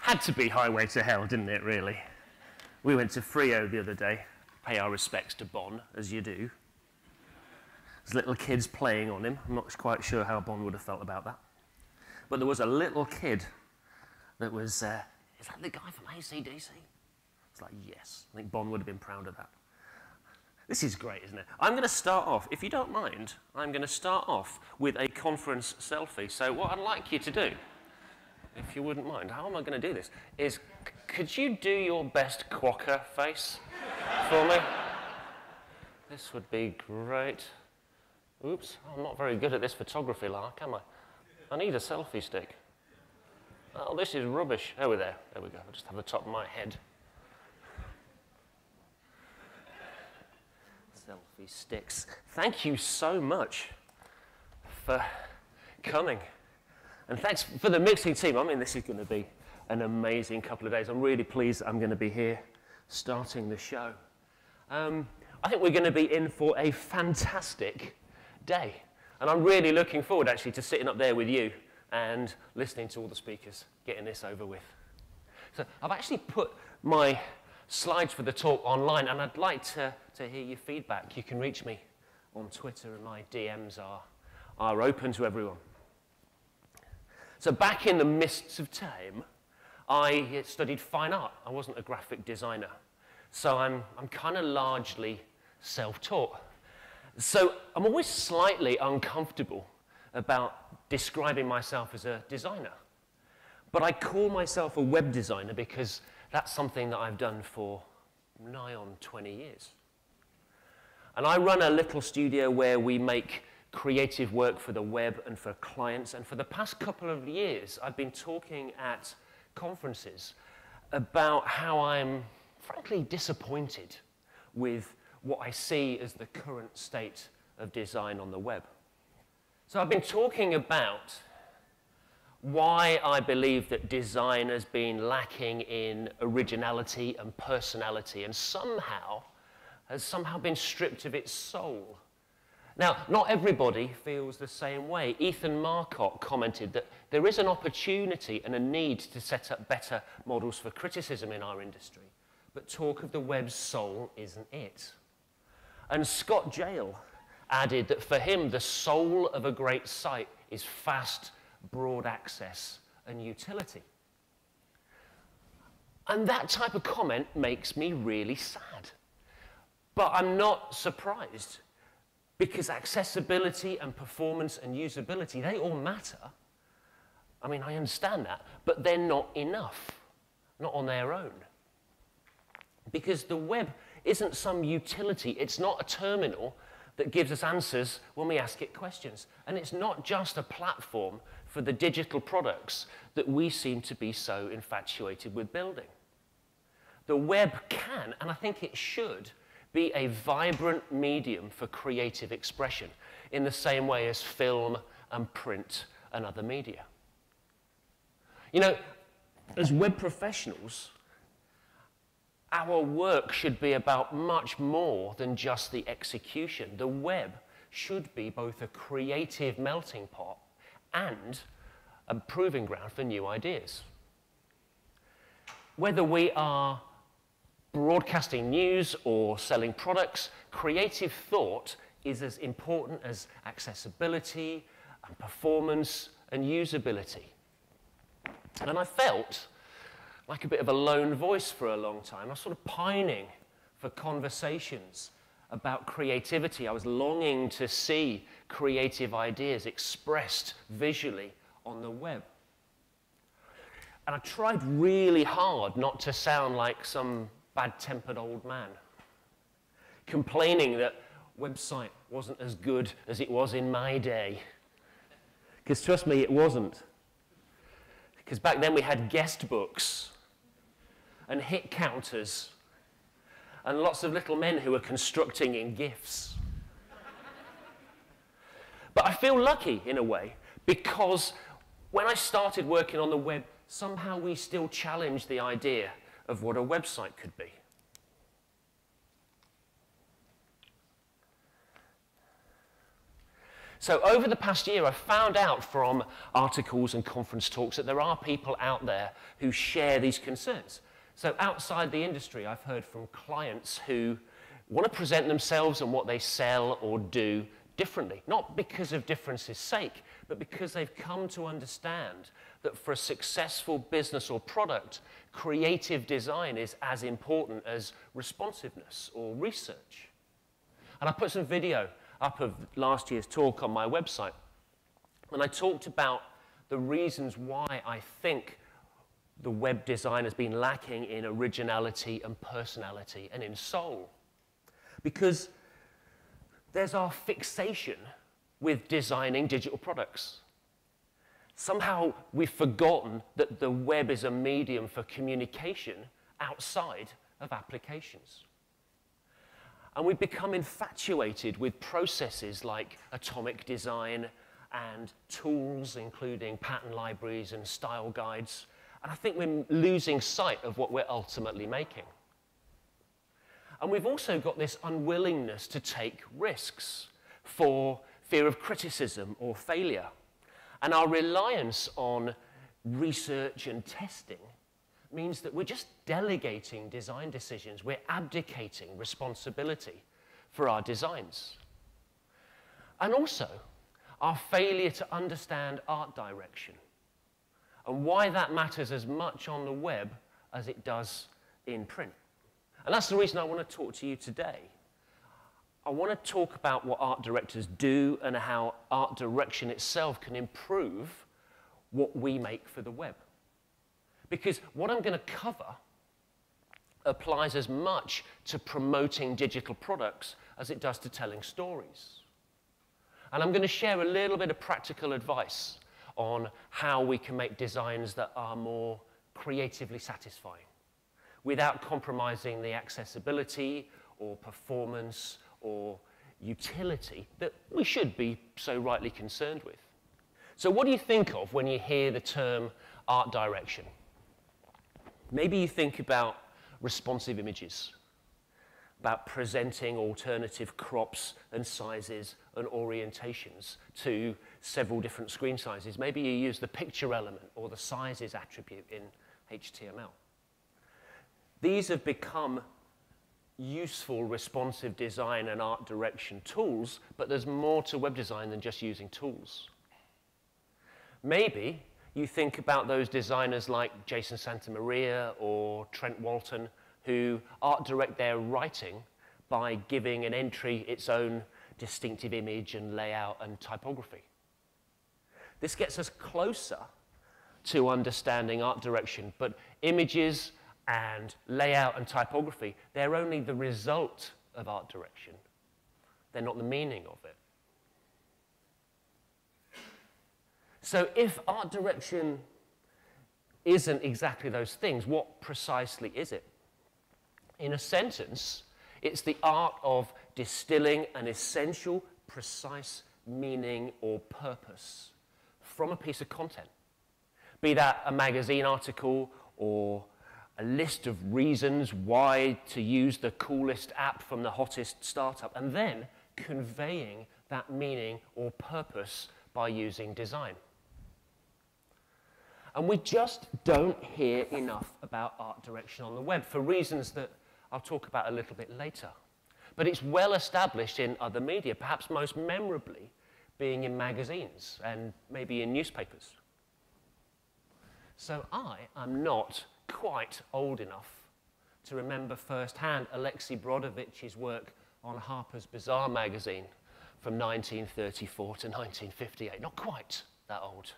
Had to be Highway to Hell, didn't it, really? We went to Frio the other day, pay our respects to Bon, as you do. There's little kids playing on him. I'm not quite sure how Bon would have felt about that. But there was a little kid that was, is that the guy from AC/DC? It's like, yes. I think Bon would have been proud of that. This is great, isn't it? I'm going to start off, if you don't mind, I'm going to start off with a conference selfie. So what I'd like you to do, if you wouldn't mind, how am I going to do this, is could you do your best quokka face for me? This would be great. Oops, I'm not very good at this photography lark, am I? I need a selfie stick. Oh, this is rubbish. There we go. I'll just have the top of my head. Selfie sticks. Thank you so much for coming. And thanks for the mixing team. I mean, this is going to be an amazing couple of days. I'm really pleased I'm going to be here starting the show. I think we're going to be in for a fantastic day. And I'm really looking forward, actually, to sitting up there with you and listening to all the speakers, getting this over with. So I've actually put my slides for the talk online, and I'd like to hear your feedback. You can reach me on Twitter, and my DMs are open to everyone. So back in the mists of time, I studied fine art. I wasn't a graphic designer. So I'm kind of largely self-taught. So I'm always slightly uncomfortable about describing myself as a designer. But I call myself a web designer because that's something that I've done for nigh on 20 years. And I run a little studio where we make creative work for the web and for clients. And for the past couple of years, I've been talking at conferences about how I'm frankly disappointed with what I see as the current state of design on the web. So I've been talking about why I believe that design has been lacking in originality and personality and has somehow been stripped of its soul. Now, not everybody feels the same way. Ethan Marcotte commented that there is an opportunity and a need to set up better models for criticism in our industry, but talk of the web's soul isn't it. And Scott Jale added that for him, the soul of a great site is fast, broad access and utility. And that type of comment makes me really sad. But I'm not surprised, because accessibility and performance and usability, they all matter. I mean, I understand that, but they're not enough, not on their own. Because the web isn't some utility. It's not a terminal that gives us answers when we ask it questions. And it's not just a platform for the digital products that we seem to be so infatuated with building. The web can, and I think it should, be a vibrant medium for creative expression in the same way as film and print and other media. You know, as web professionals, our work should be about much more than just the execution. The web should be both a creative melting pot and a proving ground for new ideas. Whether we are broadcasting news or selling products, creative thought is as important as accessibility and performance and usability. And I felt like a bit of a lone voice for a long time. I was sort of pining for conversations about creativity. I was longing to see creative ideas expressed visually on the web. And I tried really hard not to sound like some bad-tempered old man, complaining that website wasn't as good as it was in my day. Because trust me, it wasn't. Because back then we had guest books and hit counters and lots of little men who were constructing in GIFs. But I feel lucky in a way, because when I started working on the web, somehow we still challenged the idea of what a website could be. So over the past year, I've found out from articles and conference talks that there are people out there who share these concerns. So outside the industry, I've heard from clients who want to present themselves and what they sell or do differently, not because of difference's sake, but because they've come to understand that for a successful business or product, creative design is as important as responsiveness or research. And I put some video up of last year's talk on my website, and I talked about the reasons why I think the web design has been lacking in originality and personality and in soul. Because there's our fixation with designing digital products. Somehow we've forgotten that the web is a medium for communication outside of applications. And we've become infatuated with processes like atomic design and tools, including pattern libraries and style guides. And I think we're losing sight of what we're ultimately making. And we've also got this unwillingness to take risks for fear of criticism or failure. And our reliance on research and testing means that we're just delegating design decisions. We're abdicating responsibility for our designs. And also, our failure to understand art direction and why that matters as much on the web as it does in print. And that's the reason I want to talk to you today. I want to talk about what art directors do and how art direction itself can improve what we make for the web. Because what I'm going to cover applies as much to promoting digital products as it does to telling stories. And I'm going to share a little bit of practical advice on how we can make designs that are more creatively satisfying without compromising the accessibility or performance or utility that we should be so rightly concerned with. So what do you think of when you hear the term art direction? Maybe you think about responsive images, about presenting alternative crops and sizes and orientations to several different screen sizes. Maybe you use the picture element or the sizes attribute in HTML. These have become useful responsive design and art direction tools, but there's more to web design than just using tools. Maybe you think about those designers like Jason Santamaria or Trent Walton who art direct their writing by giving an entry its own distinctive image and layout and typography. This gets us closer to understanding art direction, but images and layout and typography, they're only the result of art direction. They're not the meaning of it. So if art direction isn't exactly those things, what precisely is it? In a sentence, it's the art of distilling an essential, precise meaning or purpose from a piece of content. Be that a magazine article or a list of reasons why to use the coolest app from the hottest startup, and then conveying that meaning or purpose by using design. And we just don't hear enough about art direction on the web for reasons that I'll talk about a little bit later. But it's well established in other media, perhaps most memorably being in magazines and maybe in newspapers. So I am not quite old enough to remember firsthand Alexei Brodovich's work on Harper's Bazaar magazine from 1934 to 1958. Not quite that old.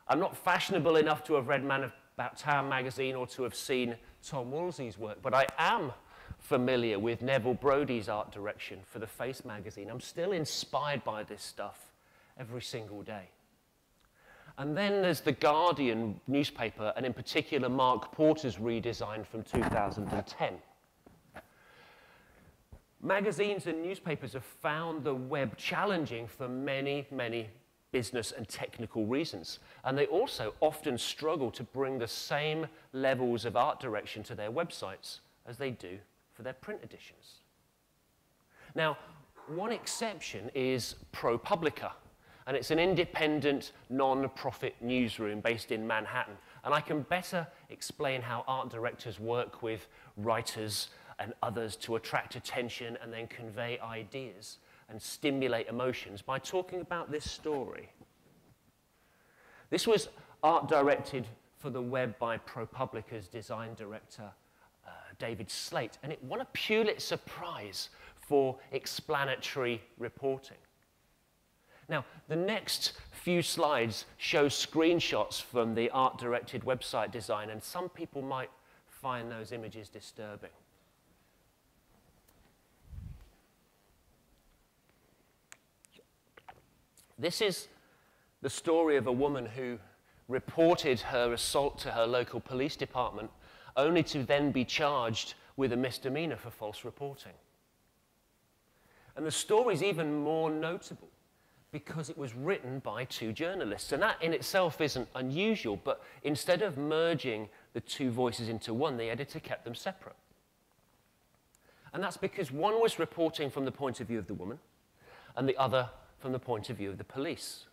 I'm not fashionable enough to have read Man About Town magazine or to have seen Tom Woolsey's work, but I am familiar with Neville Brody's art direction for The Face magazine. I'm still inspired by this stuff every single day. And then there's the Guardian newspaper, and in particular Mark Porter's redesign from 2010. Magazines and newspapers have found the web challenging for many, many business and technical reasons. And they also often struggle to bring the same levels of art direction to their websites as they do for their print editions. Now, one exception is ProPublica, and it's an independent, non-profit newsroom based in Manhattan. And I can better explain how art directors work with writers and others to attract attention and then convey ideas and stimulate emotions by talking about this story. This was art directed for the web by ProPublica's design director, David Slate, and it won a Pulitzer Prize for explanatory reporting. Now, the next few slides show screenshots from the art-directed website design, and some people might find those images disturbing. This is the story of a woman who reported her assault to her local police department, only to then be charged with a misdemeanor for false reporting. And the story is even more notable because it was written by two journalists. And that in itself isn't unusual, but instead of merging the two voices into one, the editor kept them separate. And that's because one was reporting from the point of view of the woman, and the other from the point of view of the police.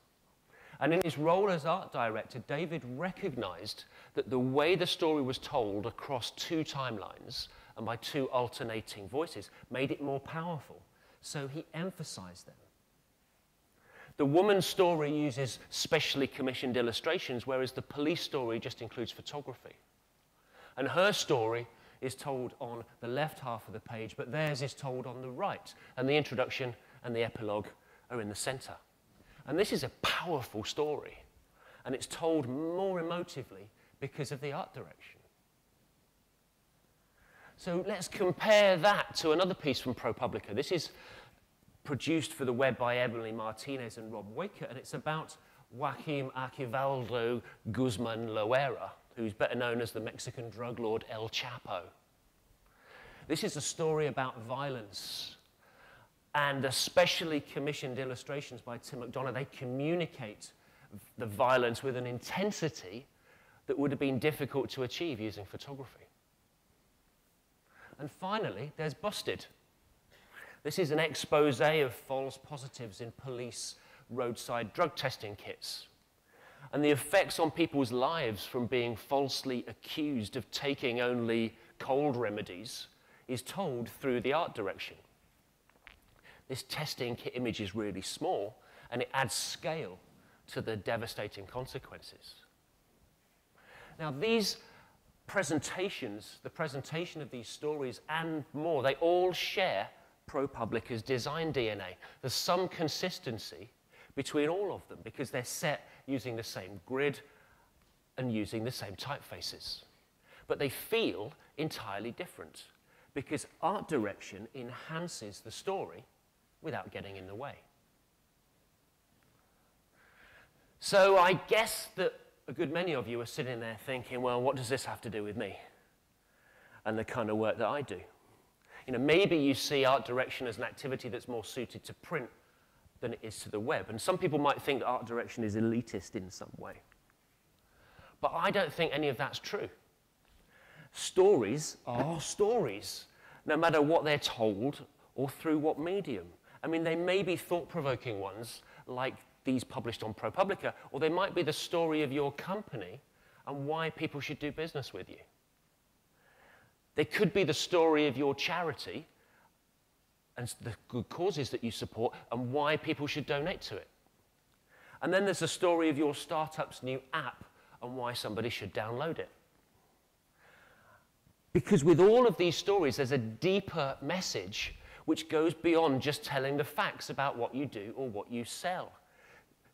And in his role as art director, David recognized that the way the story was told across two timelines and by two alternating voices made it more powerful. So he emphasized them. The woman's story uses specially commissioned illustrations, whereas the police story just includes photography. And her story is told on the left half of the page, but theirs is told on the right. And the introduction and the epilogue are in the center. And this is a powerful story, and it's told more emotively because of the art direction. So let's compare that to another piece from ProPublica. This is produced for the web by Emily Martinez and Rob Waker, and it's about Joaquim Archivaldo Guzman Loera, who's better known as the Mexican drug lord El Chapo. This is a story about violence, and the specially commissioned illustrations by Tim McDonough, they communicate the violence with an intensity that would have been difficult to achieve using photography. And finally, there's Busted. This is an expose of false positives in police roadside drug testing kits, and the effects on people's lives from being falsely accused of taking only cold remedies is told through the art direction. This testing kit image is really small, and it adds scale to the devastating consequences. Now, these presentations, the presentation of these stories and more, they all share ProPublica's design DNA. There's some consistency between all of them because they're set using the same grid and using the same typefaces. But they feel entirely different because art direction enhances the story without getting in the way. So I guess that a good many of you are sitting there thinking, well, what does this have to do with me and the kind of work that I do? You know, maybe you see art direction as an activity that's more suited to print than it is to the web. And some people might think that art direction is elitist in some way. But I don't think any of that's true. Stories are stories, no matter what they're told or through what medium. I mean, they may be thought-provoking ones, like these published on ProPublica, or they might be the story of your company and why people should do business with you. They could be the story of your charity and the good causes that you support and why people should donate to it. And then there's the story of your startup's new app and why somebody should download it. Because with all of these stories, there's a deeper message which goes beyond just telling the facts about what you do or what you sell.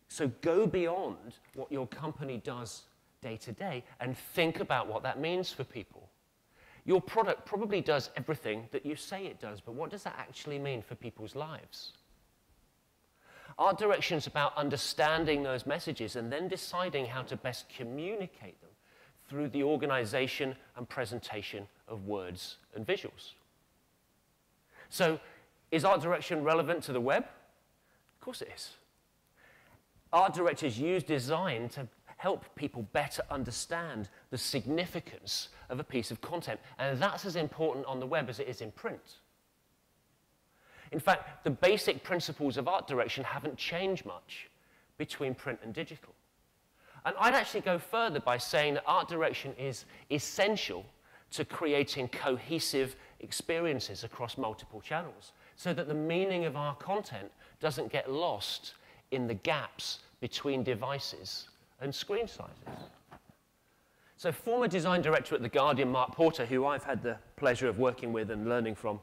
So go beyond what your company does day to day and think about what that means for people. Your product probably does everything that you say it does, but what does that actually mean for people's lives? Art direction is about understanding those messages and then deciding how to best communicate them through the organization and presentation of words and visuals. So, is art direction relevant to the web? Of course it is. Art directors use design to help people better understand the significance of a piece of content, and that's as important on the web as it is in print. In fact, the basic principles of art direction haven't changed much between print and digital. And I'd actually go further by saying that art direction is essential to creating cohesive experiences across multiple channels, so that the meaning of our content doesn't get lost in the gaps between devices and screen sizes. So former design director at The Guardian, Mark Porter, who I've had the pleasure of working with and learning from,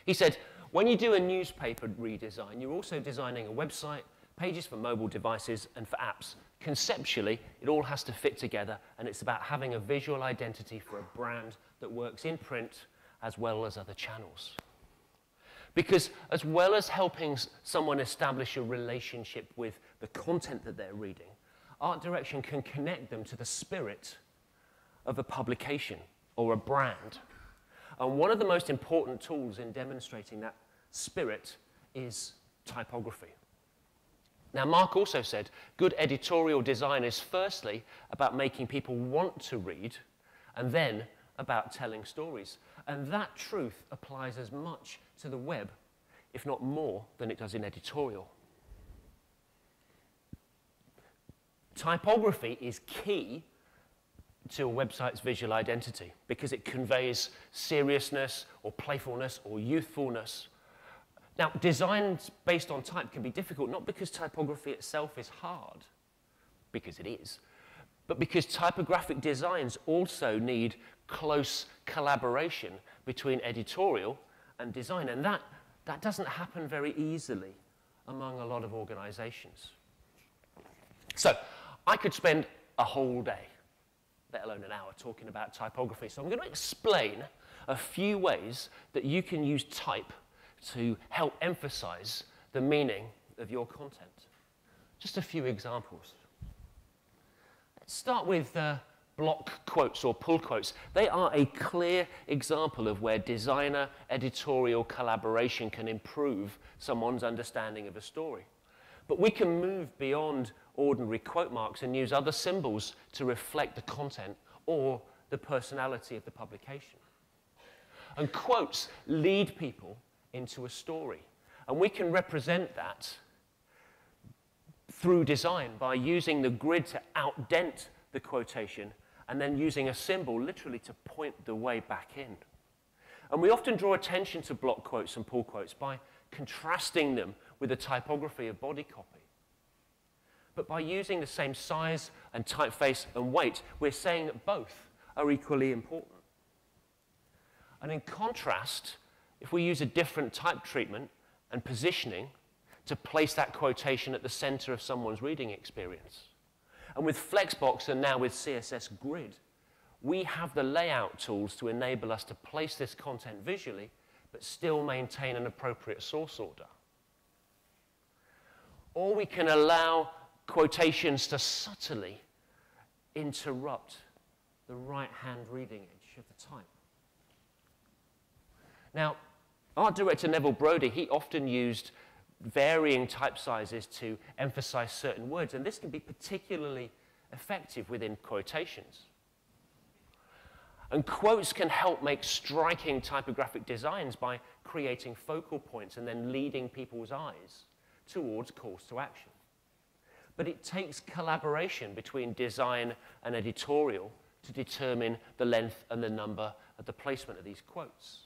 he said, when you do a newspaper redesign, you're also designing a website, pages for mobile devices, and for apps. Conceptually, it all has to fit together, and it's about having a visual identity for a brand that works in print as well as other channels. Because as well as helping someone establish a relationship with the content that they're reading, art direction can connect them to the spirit of a publication or a brand. And one of the most important tools in demonstrating that spirit is typography. Now, Mark also said, good editorial design is firstly about making people want to read, and then about telling stories. And that truth applies as much to the web, if not more, than it does in editorial. Typography is key to a website's visual identity because it conveys seriousness or playfulness or youthfulness. Now, designs based on type can be difficult, not because typography itself is hard, because it is, but because typographic designs also need close collaboration between editorial and design, and that doesn't happen very easily among a lot of organizations. So, I could spend a whole day, let alone an hour, talking about typography. So I'm going to explain a few ways that you can use type to help emphasize the meaning of your content. Just a few examples. Let's start with block quotes or pull quotes. They are a clear example of where designer editorial collaboration can improve someone's understanding of a story. But we can move beyond ordinary quote marks and use other symbols to reflect the content or the personality of the publication. And quotes lead people into a story. And we can represent that through design by using the grid to outdent the quotation and then using a symbol literally to point the way back in. And we often draw attention to block quotes and pull quotes by contrasting them with the typography of body copy. But by using the same size and typeface and weight, we're saying that both are equally important. And in contrast, if we use a different type treatment and positioning to place that quotation at the center of someone's reading experience, and with Flexbox and now with CSS Grid, we have the layout tools to enable us to place this content visually, but still maintain an appropriate source order. Or we can allow quotations to subtly interrupt the right-hand reading edge of the type. Now, art director Neville Brody, he often used varying type sizes to emphasize certain words, and this can be particularly effective within quotations. And quotes can help make striking typographic designs by creating focal points and then leading people's eyes towards calls to action. But it takes collaboration between design and editorial to determine the length and the number of the placement of these quotes.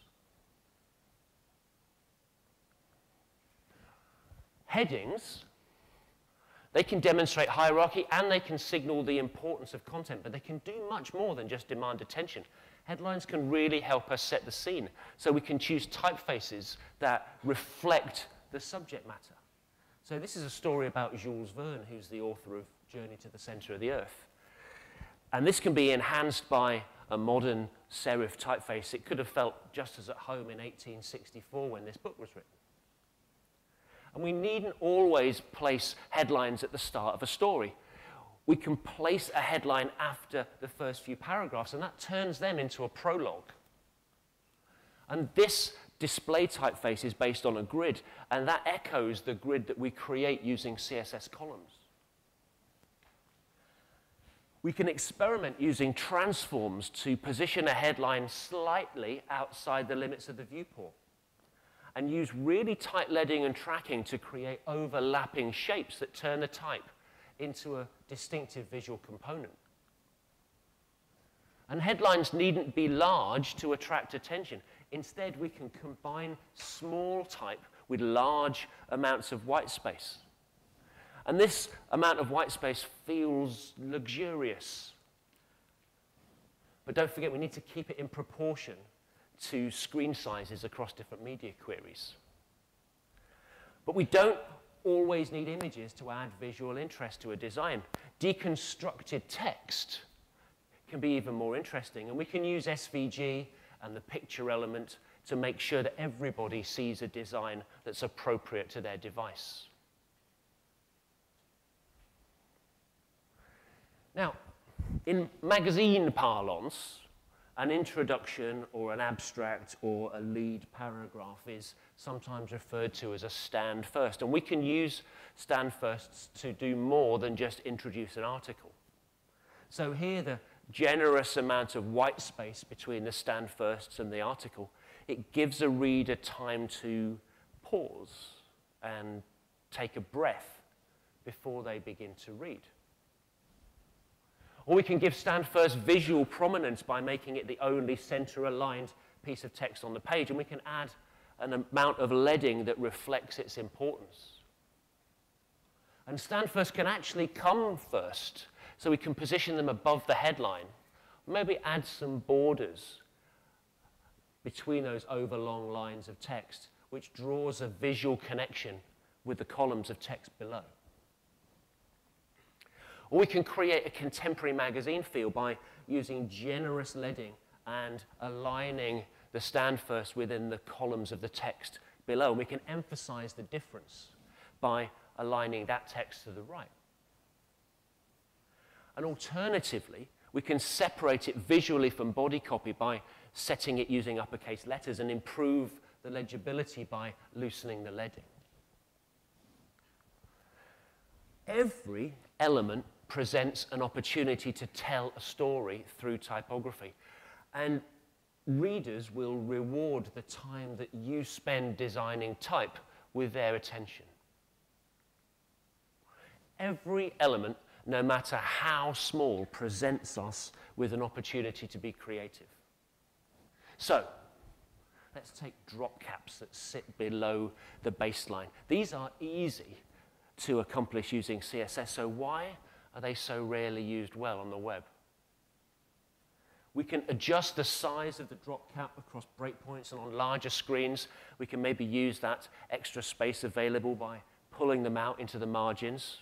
Headings, they can demonstrate hierarchy and they can signal the importance of content, but they can do much more than just demand attention. Headlines can really help us set the scene, so we can choose typefaces that reflect the subject matter. So this is a story about Jules Verne, who's the author of Journey to the Center of the Earth. And this can be enhanced by a modern serif typeface. It could have felt just as at home in 1864 when this book was written. And we needn't always place headlines at the start of a story. We can place a headline after the first few paragraphs, and that turns them into a prologue. And this display typeface is based on a grid, and that echoes the grid that we create using CSS columns. We can experiment using transforms to position a headline slightly outside the limits of the viewport. and use really tight leading and tracking to create overlapping shapes that turn the type into a distinctive visual component. And headlines needn't be large to attract attention. Instead, we can combine small type with large amounts of white space. And this amount of white space feels luxurious. But don't forget, we need to keep it in proportion to screen sizes across different media queries. But we don't always need images to add visual interest to a design. Deconstructed text can be even more interesting, and we can use SVG and the picture element to make sure that everybody sees a design that's appropriate to their device. Now, in magazine parlance, an introduction or an abstract or a lead paragraph is sometimes referred to as a stand first, and we can use stand firsts to do more than just introduce an article. So here, the generous amount of white space between the stand firsts and the article, it gives a reader time to pause and take a breath before they begin to read. Or we can give stand first visual prominence by making it the only center-aligned piece of text on the page, and we can add an amount of leading that reflects its importance. And stand first can actually come first, so we can position them above the headline, maybe add some borders between those overlong lines of text, which draws a visual connection with the columns of text below. Or we can create a contemporary magazine feel by using generous leading and aligning the stand first within the columns of the text below. And we can emphasize the difference by aligning that text to the right. And alternatively, we can separate it visually from body copy by setting it using uppercase letters and improve the legibility by loosening the leading. Every element presents an opportunity to tell a story through typography. And readers will reward the time that you spend designing type with their attention. Every element, no matter how small, presents us with an opportunity to be creative. So, let's take drop caps that sit below the baseline. These are easy to accomplish using CSS, so why are they so rarely used well on the web? We can adjust the size of the drop cap across breakpoints, and on larger screens, we can maybe use that extra space available by pulling them out into the margins.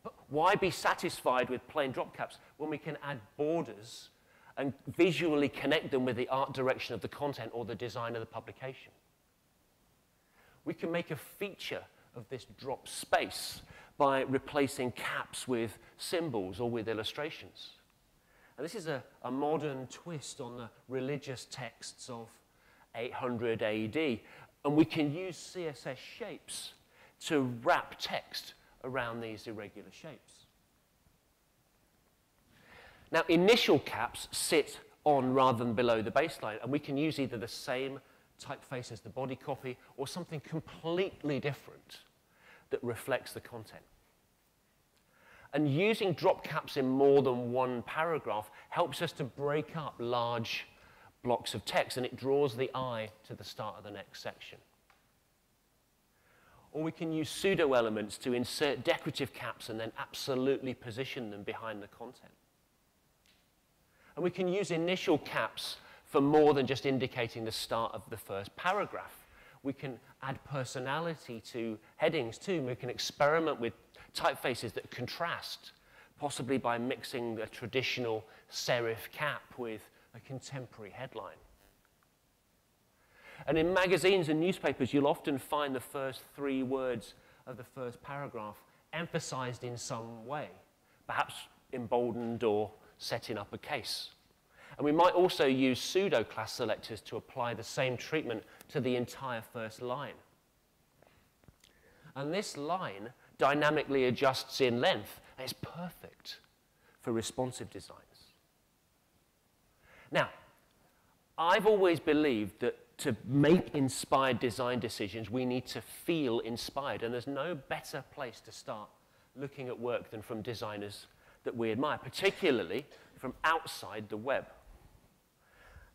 But why be satisfied with plain drop caps when we can add borders and visually connect them with the art direction of the content or the design of the publication? We can make a feature of this drop space by replacing caps with symbols or with illustrations. And this is a modern twist on the religious texts of 800 AD. And we can use CSS shapes to wrap text around these irregular shapes. Now, initial caps sit on rather than below the baseline, and we can use either the same typeface as the body copy or something completely different that reflects the content. And using drop caps in more than one paragraph helps us to break up large blocks of text, and it draws the eye to the start of the next section. Or we can use pseudo elements to insert decorative caps and then absolutely position them behind the content. And we can use initial caps for more than just indicating the start of the first paragraph. We can add personality to headings too. We can experiment with typefaces that contrast, possibly by mixing the traditional serif cap with a contemporary headline. And in magazines and newspapers, you'll often find the first 3 words of the first paragraph emphasized in some way, perhaps emboldened or set in uppercase. And we might also use pseudo-class selectors to apply the same treatment to the entire first line. And this line dynamically adjusts in length, and it's perfect for responsive designs. Now, I've always believed that to make inspired design decisions, we need to feel inspired. And there's no better place to start looking at work than from designers that we admire, particularly from outside the web.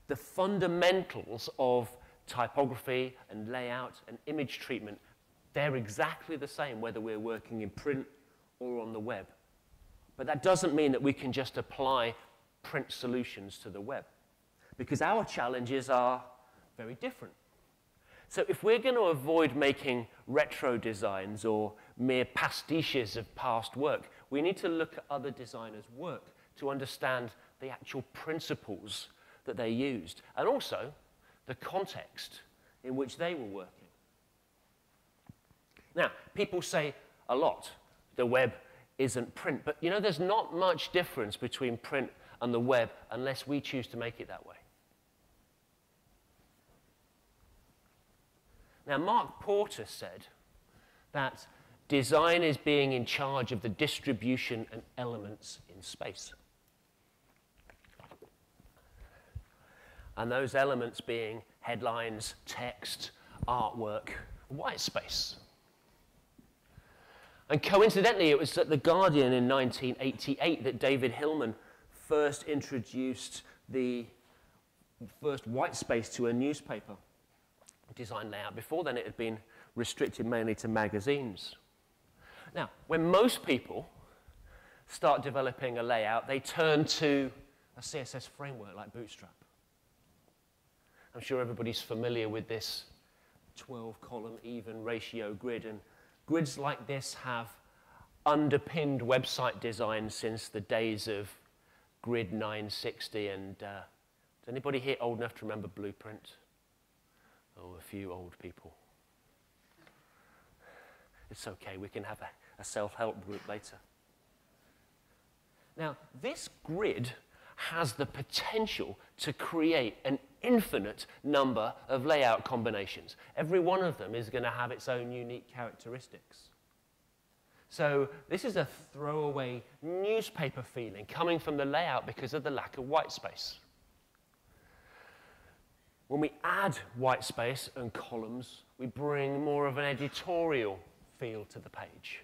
The fundamentals of typography and layout and image treatment, they're exactly the same whether we're working in print or on the web. But that doesn't mean that we can just apply print solutions to the web, because our challenges are very different. So if we're going to avoid making retro designs or mere pastiches of past work, we need to look at other designers' work to understand the actual principles that they used, and also the context in which they were working. Now, people say a lot, the web isn't print, but you know, there's not much difference between print and the web unless we choose to make it that way. Now, Mark Porter said that design is being in charge of the distribution and elements in space. And those elements being headlines, text, artwork, white space. And coincidentally, it was at The Guardian in 1988 that David Hillman first introduced the first white space to a newspaper design layout. Before then, it had been restricted mainly to magazines. Now, when most people start developing a layout, they turn to a CSS framework like Bootstrap. I'm sure everybody's familiar with this 12-column even ratio grid, and grids like this have underpinned website design since the days of Grid 960, and is anybody here old enough to remember Blueprint? Oh, a few old people. It's okay, we can have a self-help group later. Now, this grid has the potential to create an infinite number of layout combinations. Every one of them is going to have its own unique characteristics. So this is a throwaway newspaper feeling coming from the layout because of the lack of white space. When we add white space and columns, we bring more of an editorial feel to the page.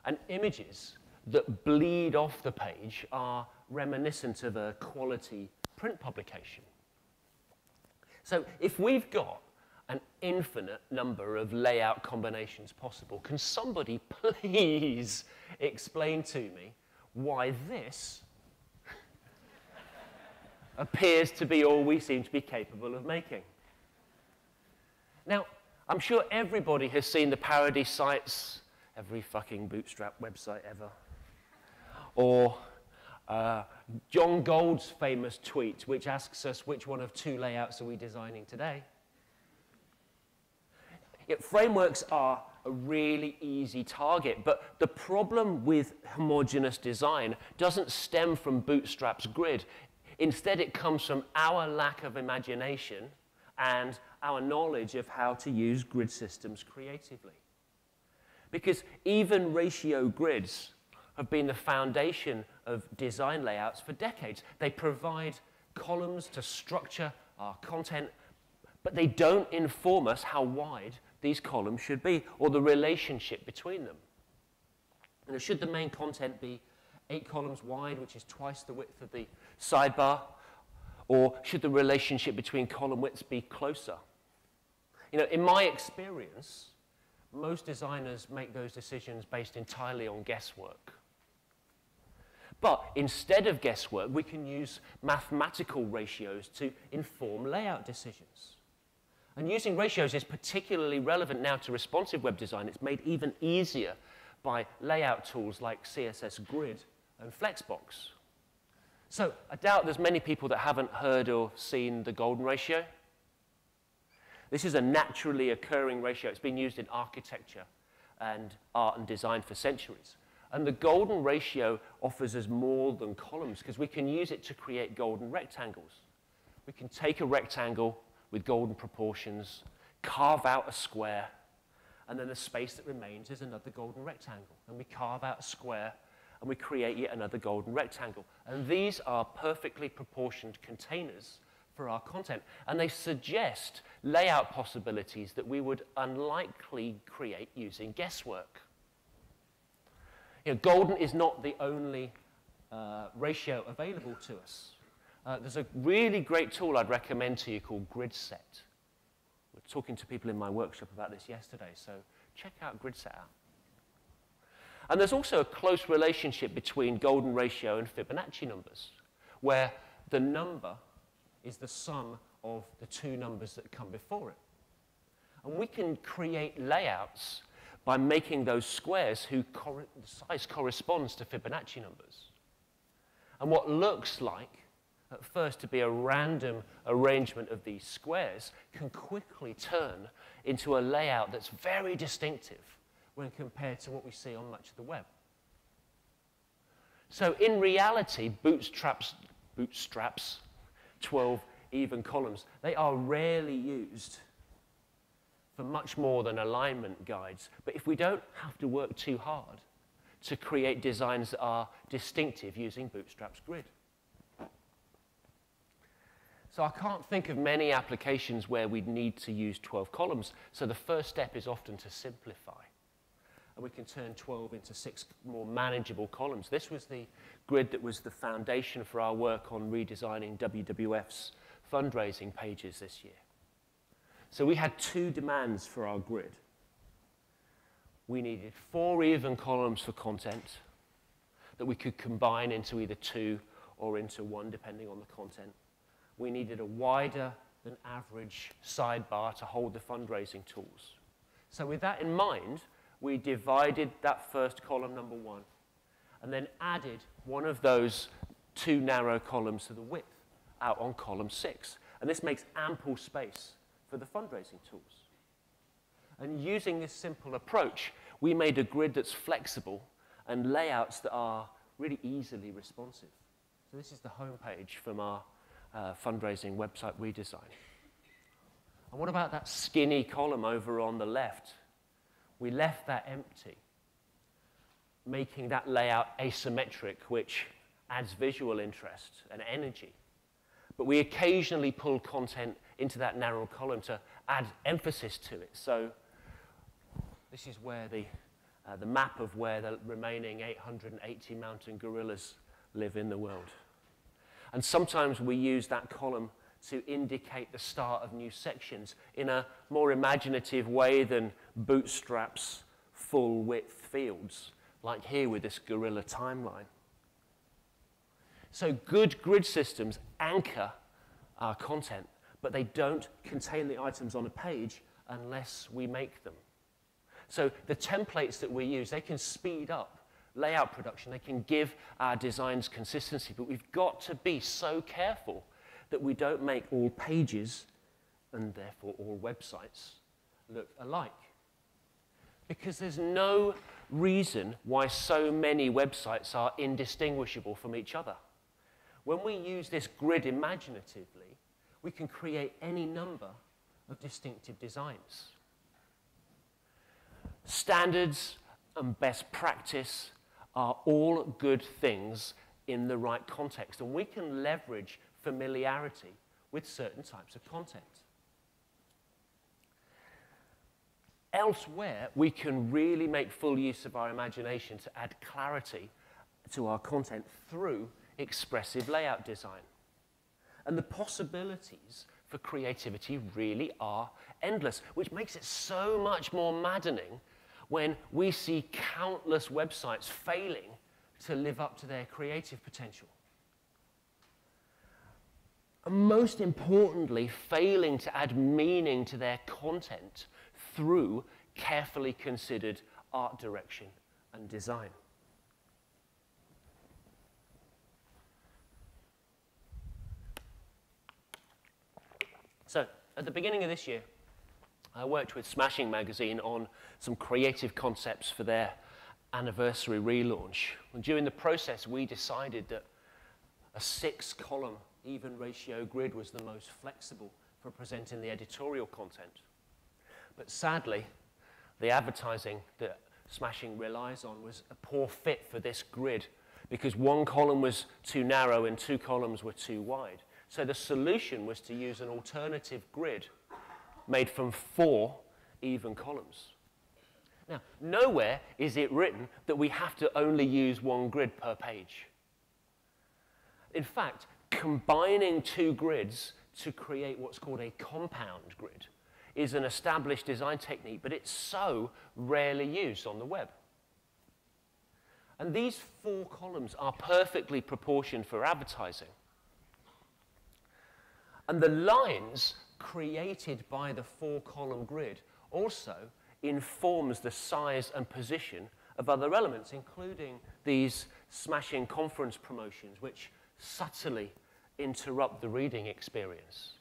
And images that bleed off the page are reminiscent of a quality print publication. So if we've got an infinite number of layout combinations possible, can somebody please explain to me why this appears to be all we seem to be capable of making? Now, I'm sure everybody has seen the parody sites, every fucking Bootstrap website ever, or John Gold's famous tweet, which asks us which one of two layouts are we designing today. Yet frameworks are a really easy target, but the problem with homogeneous design doesn't stem from Bootstrap's grid. Instead, it comes from our lack of imagination and our knowledge of how to use grid systems creatively. Because even ratio grids have been the foundation of design layouts for decades. They provide columns to structure our content, but they don't inform us how wide these columns should be or the relationship between them. And should the main content be 8 columns wide, which is twice the width of the sidebar, or should the relationship between column widths be closer? You know, in my experience, most designers make those decisions based entirely on guesswork. But instead of guesswork, we can use mathematical ratios to inform layout decisions. And using ratios is particularly relevant now to responsive web design. It's made even easier by layout tools like CSS Grid and Flexbox. So I doubt there's many people that haven't heard or seen the golden ratio. This is a naturally occurring ratio. It's been used in architecture and art and design for centuries. And the golden ratio offers us more than columns because we can use it to create golden rectangles. We can take a rectangle with golden proportions, carve out a square, and then the space that remains is another golden rectangle. And we carve out a square, and we create yet another golden rectangle. And these are perfectly proportioned containers for our content. And they suggest layout possibilities that we would unlikely create using guesswork. You know, golden is not the only ratio available to us. There's a really great tool I'd recommend to you called GridSet. We were talking to people in my workshop about this yesterday, so check out GridSet out. And there's also a close relationship between golden ratio and Fibonacci numbers, where the number is the sum of the two numbers that come before it. And we can create layouts by making those squares the size corresponds to Fibonacci numbers. And what looks like, at first, to be a random arrangement of these squares can quickly turn into a layout that's very distinctive when compared to what we see on much of the web. So in reality, Bootstrap's 12 even columns, they are rarely used for much more than alignment guides. But if we don't have to work too hard to create designs that are distinctive using Bootstrap's grid. So I can't think of many applications where we'd need to use 12 columns. So the first step is often to simplify. And we can turn 12 into 6 more manageable columns. This was the grid that was the foundation for our work on redesigning WWF's fundraising pages this year. So we had 2 demands for our grid. We needed 4 even columns for content that we could combine into either 2 or into 1, depending on the content. We needed a wider than average sidebar to hold the fundraising tools. So with that in mind, we divided that first column, number 1, and then added one of those 2 narrow columns to the width out on column 6. And this makes ample space for the fundraising tools. And using this simple approach, we made a grid that's flexible and layouts that are really easily responsive. So this is the home page from our fundraising website redesign. And what about that skinny column over on the left? We left that empty, making that layout asymmetric, which adds visual interest and energy. But we occasionally pull content into that narrow column to add emphasis to it. So this is where the map of where the remaining 880 mountain gorillas live in the world. And sometimes we use that column to indicate the start of new sections in a more imaginative way than Bootstrap's full-width fields, like here with this gorilla timeline. So good grid systems anchor our content, but they don't contain the items on a page unless we make them. So the templates that we use, they can speed up layout production. They can give our designs consistency, but we've got to be so careful that we don't make all pages, and therefore all websites, look alike. Because there's no reason why so many websites are indistinguishable from each other. When we use this grid imaginatively, we can create any number of distinctive designs. Standards and best practice are all good things in the right context, and we can leverage familiarity with certain types of content. Elsewhere, we can really make full use of our imagination to add clarity to our content through expressive layout design. And the possibilities for creativity really are endless, which makes it so much more maddening when we see countless websites failing to live up to their creative potential. And most importantly, failing to add meaning to their content through carefully considered art direction and design. So, at the beginning of this year, I worked with Smashing Magazine on some creative concepts for their anniversary relaunch. And during the process, we decided that a 6-column even ratio grid was the most flexible for presenting the editorial content. But sadly, the advertising that Smashing relies on was a poor fit for this grid because 1 column was too narrow and 2 columns were too wide. So the solution was to use an alternative grid made from 4 even columns. Now, nowhere is it written that we have to only use 1 grid per page. In fact, combining 2 grids to create what's called a compound grid is an established design technique, but it's so rarely used on the web. And these 4 columns are perfectly proportioned for advertising. And the lines created by the 4-column grid also informs the size and position of other elements, including these smashing conference promotions, which subtly interrupt the reading experience.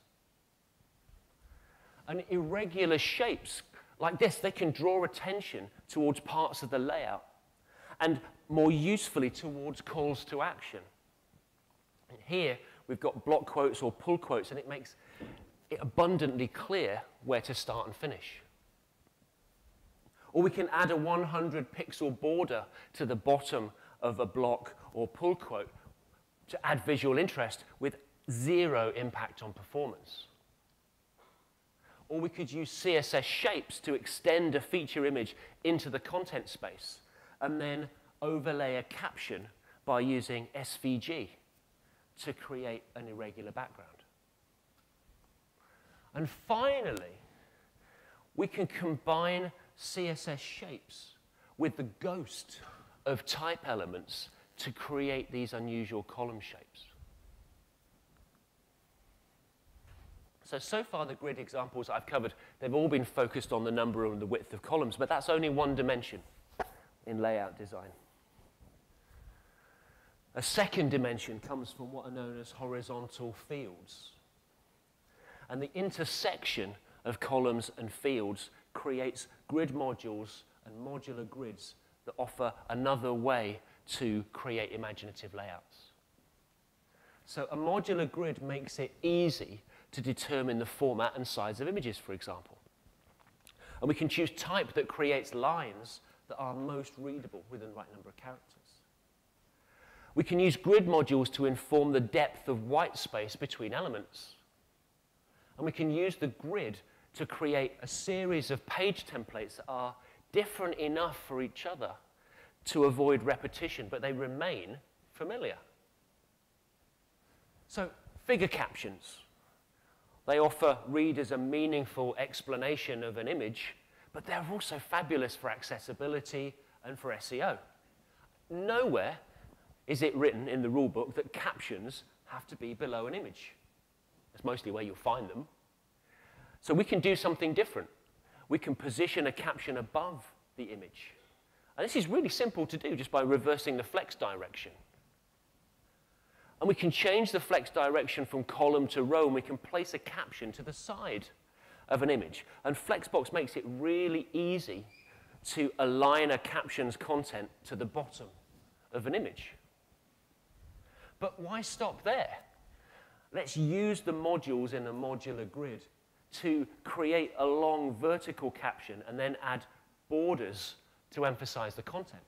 And irregular shapes like this, they can draw attention towards parts of the layout and more usefully towards calls to action. And here we've got block quotes or pull quotes, and it makes it abundantly clear where to start and finish. Or we can add a 100-pixel border to the bottom of a block or pull quote to add visual interest with 0 impact on performance. Or we could use CSS shapes to extend a feature image into the content space and then overlay a caption by using SVG to create an irregular background. And finally, we can combine CSS shapes with the ghost of type elements to create these unusual column shapes. So far the grid examples I've covered, they've all been focused on the number and the width of columns, but that's only one dimension in layout design. A second dimension comes from what are known as horizontal fields. And the intersection of columns and fields creates grid modules and modular grids that offer another way to create imaginative layouts. So a modular grid makes it easy to determine the format and size of images, for example. And we can choose type that creates lines that are most readable within the right number of characters. We can use grid modules to inform the depth of white space between elements. And we can use the grid to create a series of page templates that are different enough for each other to avoid repetition, but they remain familiar. So, figure captions. They offer readers a meaningful explanation of an image, but they're also fabulous for accessibility and for SEO. Nowhere is it written in the rulebook that captions have to be below an image. That's mostly where you'll find them. So we can do something different. We can position a caption above the image. And this is really simple to do just by reversing the flex direction. And we can change the flex direction from column to row, and we can place a caption to the side of an image. And Flexbox makes it really easy to align a caption's content to the bottom of an image. But why stop there? Let's use the modules in a modular grid to create a long vertical caption and then add borders to emphasize the content.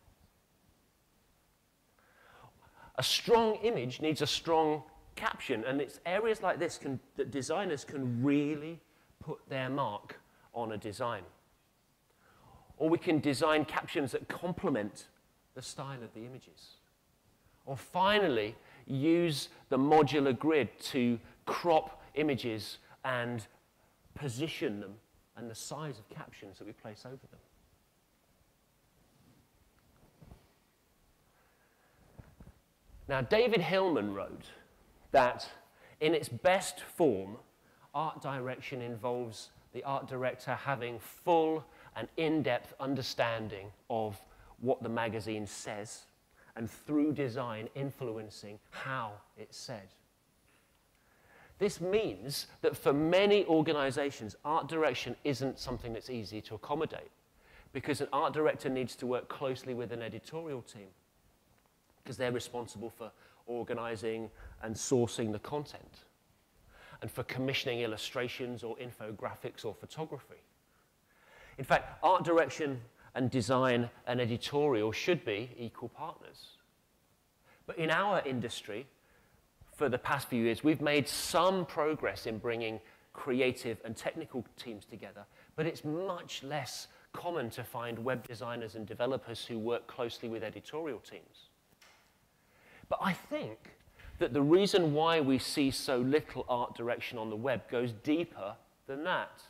A strong image needs a strong caption, and it's areas like this that designers can really put their mark on a design. Or we can design captions that complement the style of the images. Or finally, use the modular grid to crop images and position them and the size of captions that we place over them. Now, David Hillman wrote that in its best form, art direction involves the art director having full and in-depth understanding of what the magazine says, and through design influencing how it's said. This means that for many organizations, art direction isn't something that's easy to accommodate, because an art director needs to work closely with an editorial team, because they're responsible for organizing and sourcing the content, and for commissioning illustrations or infographics or photography. In fact, art direction and design and editorial should be equal partners. But in our industry, for the past few years, we've made some progress in bringing creative and technical teams together, but it's much less common to find web designers and developers who work closely with editorial teams. But I think that the reason why we see so little art direction on the web goes deeper than that.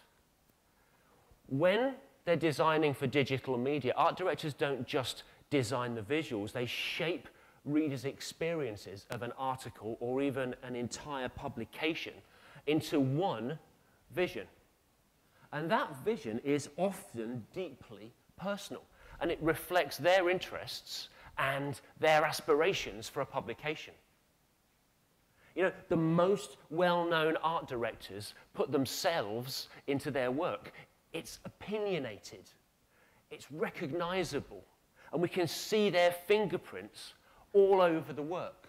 When they're designing for digital media, art directors don't just design the visuals, they shape readers' experiences of an article or even an entire publication into one vision. And that vision is often deeply personal, and it reflects their interests and their aspirations for a publication. You know, the most well-known art directors put themselves into their work. It's opinionated, it's recognizable, and we can see their fingerprints all over the work.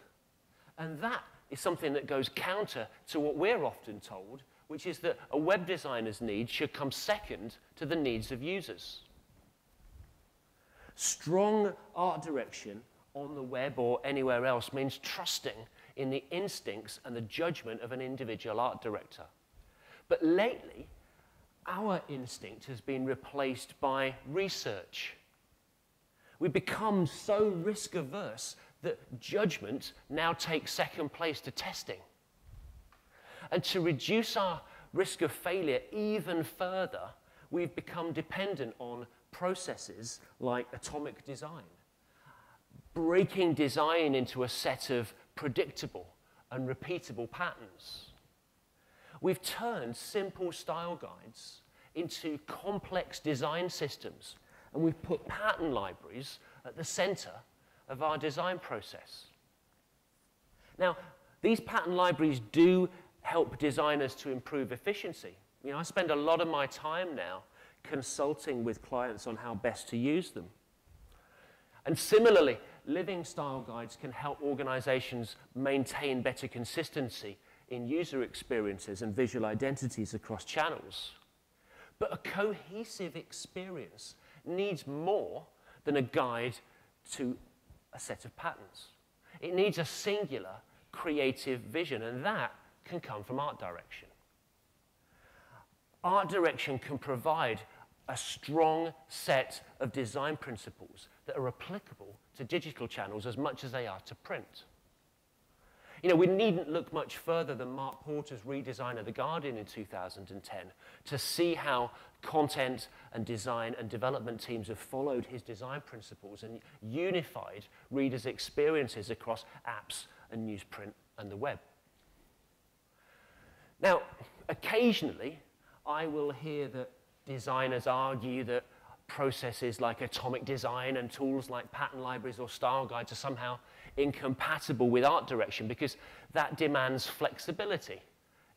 And that is something that goes counter to what we're often told, which is that a web designer's needs should come second to the needs of users. Strong art direction on the web or anywhere else means trusting in the instincts and the judgment of an individual art director. But lately, our instinct has been replaced by research. We've become so risk-averse that judgment now takes second place to testing. And to reduce our risk of failure even further, we've become dependent on processes like atomic design, breaking design into a set of predictable and repeatable patterns. We've turned simple style guides into complex design systems, and we've put pattern libraries at the center of our design process. Now, these pattern libraries do help designers to improve efficiency. You know, I spend a lot of my time now consulting with clients on how best to use them. And similarly, living style guides can help organizations maintain better consistency in user experiences and visual identities across channels. But a cohesive experience needs more than a guide to a set of patterns. It needs a singular creative vision, and that can come from art direction. Art direction can provide a strong set of design principles that are applicable to digital channels as much as they are to print. You know, we needn't look much further than Mark Porter's redesign of The Guardian in 2010 to see how content and design and development teams have followed his design principles and unified readers' experiences across apps and newsprint and the web. Now, occasionally, I will hear that designers argue that processes like atomic design and tools like pattern libraries or style guides are somehow incompatible with art direction because that demands flexibility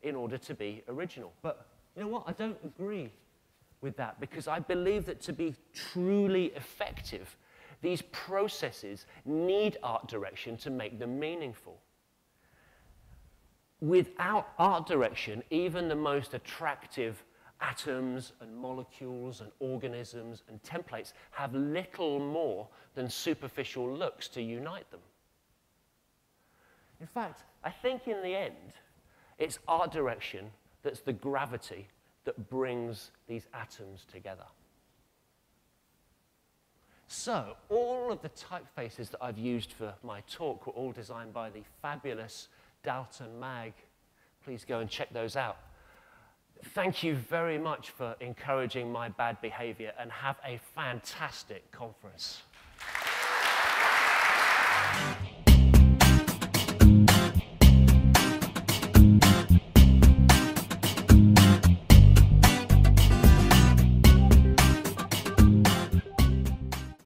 in order to be original. But you know what? I don't agree with that because I believe that to be truly effective, these processes need art direction to make them meaningful. Without art direction, even the most attractive atoms and molecules and organisms and templates have little more than superficial looks to unite them. In fact, I think in the end, it's art direction that's the gravity that brings these atoms together. So, all of the typefaces that I've used for my talk were all designed by the fabulous Dalton Mag. Please go and check those out. Thank you very much for encouraging my bad behavior, and have a fantastic conference.